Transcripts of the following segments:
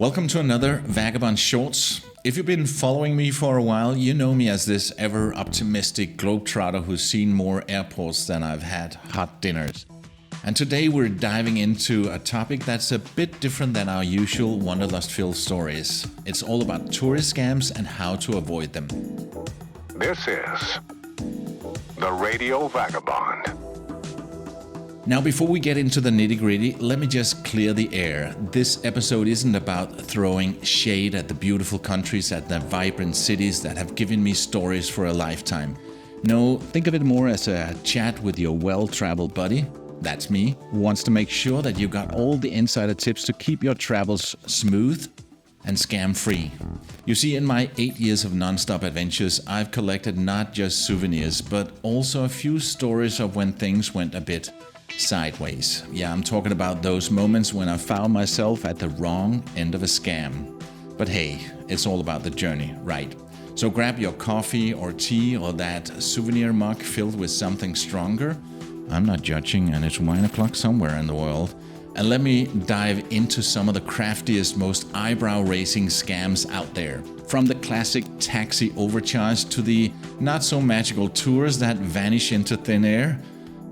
Welcome to another Vagabond Shorts. If you've been following me for a while, you know me as this ever-optimistic globetrotter who's seen more airports than I've had hot dinners. And today we're diving into a topic that's a bit different than our usual wanderlust-filled stories. It's all about tourist scams and how to avoid them. This is the Radio Vagabond. Now, before we get into the nitty-gritty, let me just clear the air. This episode isn't about throwing shade at the beautiful countries, at the vibrant cities that have given me stories for a lifetime. No, think of it more as a chat with your well-traveled buddy, that's me, who wants to make sure that you got all the insider tips to keep your travels smooth and scam-free. You see, in my 8 years of non-stop adventures, I've collected not just souvenirs, but also a few stories of when things went a bit sideways. Yeah, I'm talking about those moments when I found myself at the wrong end of a scam. But hey, it's all about the journey, right? So grab your coffee or tea or that souvenir mug filled with something stronger. I'm not judging, and it's wine o'clock somewhere in the world. And let me dive into some of the craftiest, most eyebrow-raising scams out there. From the classic Taxi Overcharge to the not-so-magical tours that vanish into thin air.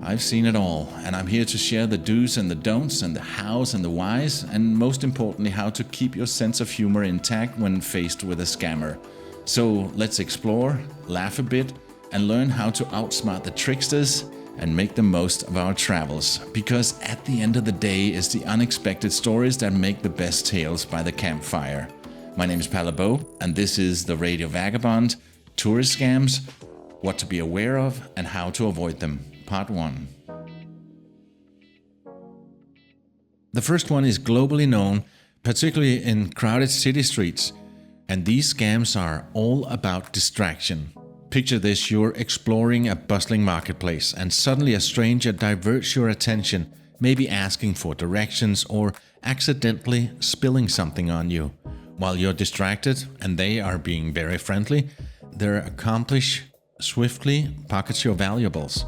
I've seen it all, and I'm here to share the do's and the don'ts and the hows and the whys, and most importantly, how to keep your sense of humor intact when faced with a scammer. So let's explore, laugh a bit, and learn how to outsmart the tricksters and make the most of our travels. Because at the end of the day, it's the unexpected stories that make the best tales by the campfire. My name is Palabo, and this is the Radio Vagabond, Tourist Scams, What to be aware of and how to avoid them. Part 1. The first one is globally known, particularly in crowded city streets, and these scams are all about distraction. Picture this: you're exploring a bustling marketplace and suddenly a stranger diverts your attention, maybe asking for directions or accidentally spilling something on you. While you're distracted and they are being very friendly, their accomplice swiftly pockets your valuables.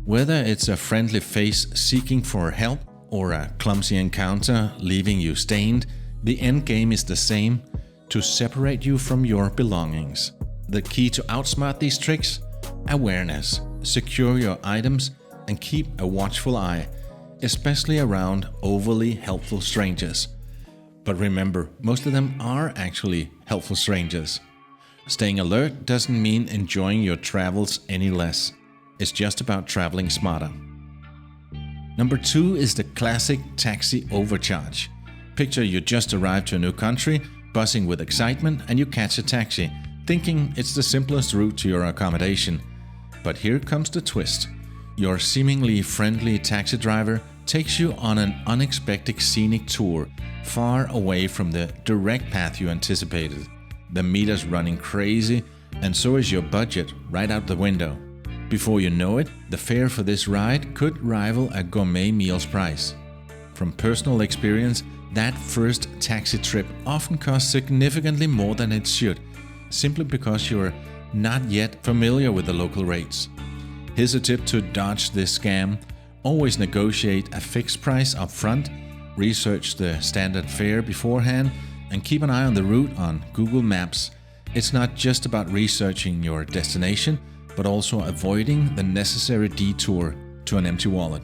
Whether it's a friendly face seeking for help or a clumsy encounter leaving you stained, the end game is the same: to separate you from your belongings. The key to outsmart these tricks? Awareness. Secure your items and keep a watchful eye, especially around overly helpful strangers. But remember, most of them are actually helpful strangers. Staying alert doesn't mean enjoying your travels any less. It's just about traveling smarter. Number 2 is the classic Taxi Overcharge. Picture you just arrived to a new country, buzzing with excitement, and you catch a taxi, thinking it's the simplest route to your accommodation. But here comes the twist. Your seemingly friendly taxi driver takes you on an unexpected scenic tour, far away from the direct path you anticipated. The meter's running crazy, and so is your budget right out the window. Before you know it, the fare for this ride could rival a gourmet meal's price. From personal experience, that first taxi trip often costs significantly more than it should, simply because you're not yet familiar with the local rates. Here's a tip to dodge this scam: always negotiate a fixed price up front, research the standard fare beforehand, and keep an eye on the route on Google Maps. It's not just about researching your destination, but also avoiding the necessary detour to an empty wallet.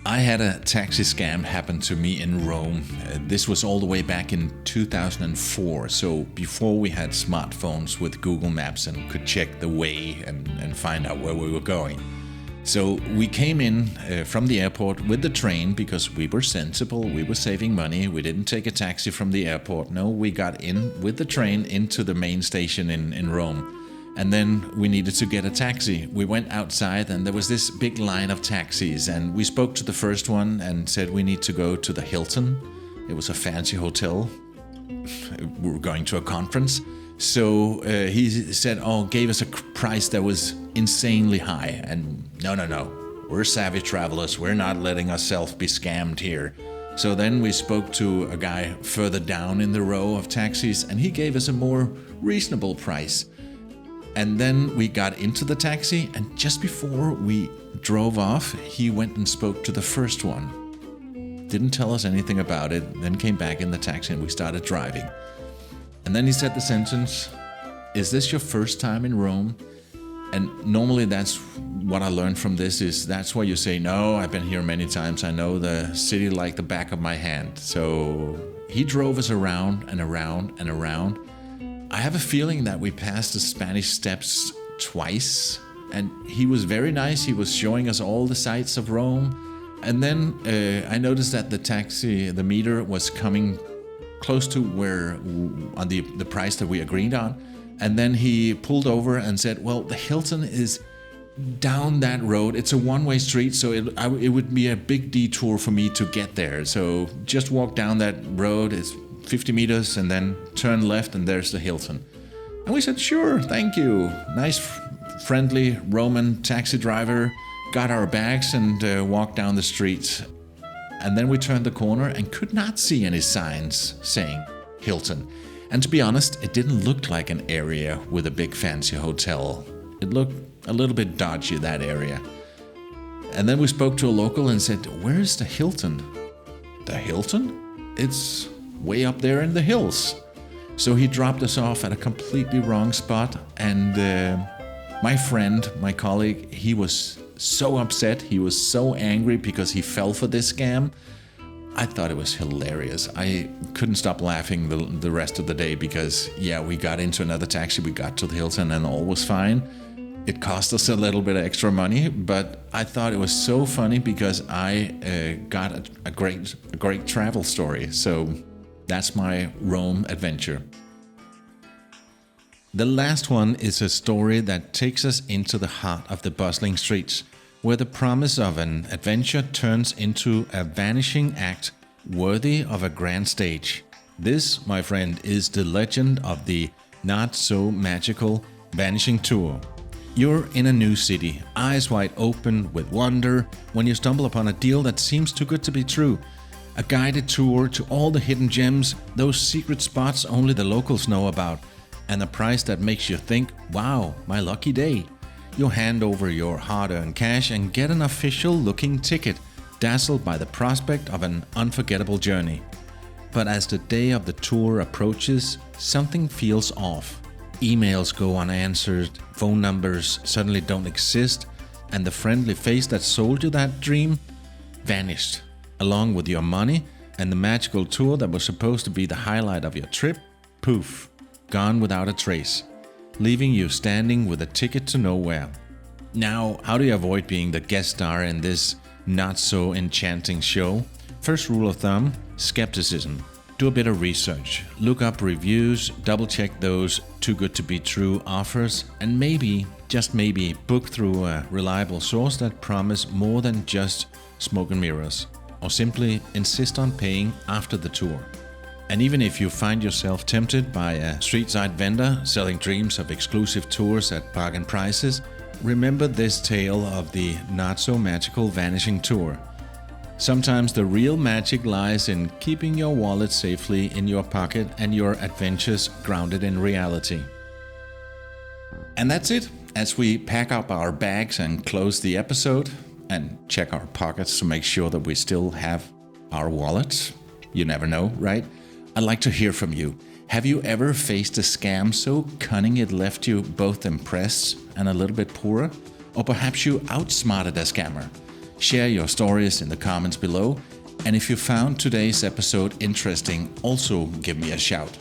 I had a taxi scam happen to me in Rome. This was all the way back in 2004, so before we had smartphones with Google Maps and could check the way and find out where we were going. So we came in from the airport with the train because we were sensible, we were saving money, we didn't take a taxi from the airport. No, we got in with the train into the main station in Rome. And then we needed to get a taxi. We went outside and there was this big line of taxis, and we spoke to the first one and said we need to go to the Hilton. It was a fancy hotel. We were going to a conference. So he said, gave us a price that was insanely high. And no, we're savvy travelers. We're not letting ourselves be scammed here. So then we spoke to a guy further down in the row of taxis, and he gave us a more reasonable price. And then we got into the taxi, and just before we drove off, he went and spoke to the first one. didn't tell us anything about it, then came back in the taxi and we started driving. And then he said the sentence, "Is this your first time in Rome?" And normally that's what I learned from this is that's why you say, "No, I've been here many times. I know the city like the back of my hand." So he drove us around and around and around. I have a feeling that we passed the Spanish Steps twice, and he was very nice. He was showing us all the sights of Rome. And then I noticed that the meter was coming close to where on the price that we agreed on. And then he pulled over and said, "Well, the Hilton is down that road. It's a one-way street, so it would be a big detour for me to get there. So just walk down that road. It's 50 meters and then turn left and there's the Hilton." And we said, "Sure, thank you." Nice, friendly Roman taxi driver, got our bags and walked down the street. And then we turned the corner and could not see any signs saying Hilton. And to be honest, it didn't look like an area with a big fancy hotel. It looked a little bit dodgy, that area. And then we spoke to a local and said, "Where's the Hilton?" "The Hilton? It's way up there in the hills." So he dropped us off at a completely wrong spot. And my friend, my colleague, he was so upset. He was so angry because he fell for this scam. I thought it was hilarious. I couldn't stop laughing the rest of the day because, we got into another taxi, we got to the Hilton and all was fine. It cost us a little bit of extra money, but I thought it was so funny because I got a great travel story. So that's my Rome adventure. The last one is a story that takes us into the heart of the bustling streets, where the promise of an adventure turns into a vanishing act worthy of a grand stage. This, my friend, is the legend of the not-so-magical Vanishing tour. You're in a new city, eyes wide open with wonder, when you stumble upon a deal that seems too good to be true. A guided tour to all the hidden gems, those secret spots only the locals know about, and a price that makes you think, "Wow, my lucky day." You hand over your hard-earned cash and get an official-looking ticket, dazzled by the prospect of an unforgettable journey. But as the day of the tour approaches, something feels off. Emails go unanswered, phone numbers suddenly don't exist, and the friendly face that sold you that dream vanished, along with your money and the magical tour that was supposed to be the highlight of your trip. Poof, gone without a trace, leaving you standing with a ticket to nowhere. Now, how do you avoid being the guest star in this not-so-enchanting show? First rule of thumb, skepticism. Do a bit of research. Look up reviews, double-check those too-good-to-be-true offers, and maybe, just maybe, book through a reliable source that promise more than just smoke and mirrors, or simply insist on paying after the tour. And even if you find yourself tempted by a street-side vendor selling dreams of exclusive tours at bargain prices, remember this tale of the not-so-magical Vanishing tour. Sometimes the real magic lies in keeping your wallet safely in your pocket and your adventures grounded in reality. And that's it. As we pack up our bags and close the episode and check our pockets to make sure that we still have our wallets, you never know, right? I'd like to hear from you. Have you ever faced a scam so cunning it left you both impressed and a little bit poorer? Or perhaps you outsmarted a scammer? Share your stories in the comments below. And if you found today's episode interesting, also give me a shout.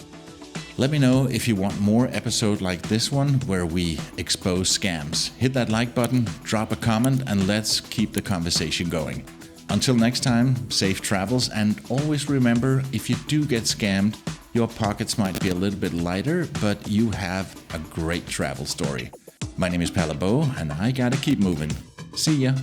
Let me know if you want more episodes like this one where we expose scams. Hit that like button, drop a comment, and let's keep the conversation going. Until next time, safe travels, and always remember, if you do get scammed, your pockets might be a little bit lighter, but you have a great travel story. My name is Palle Bo, and I gotta keep moving. See ya!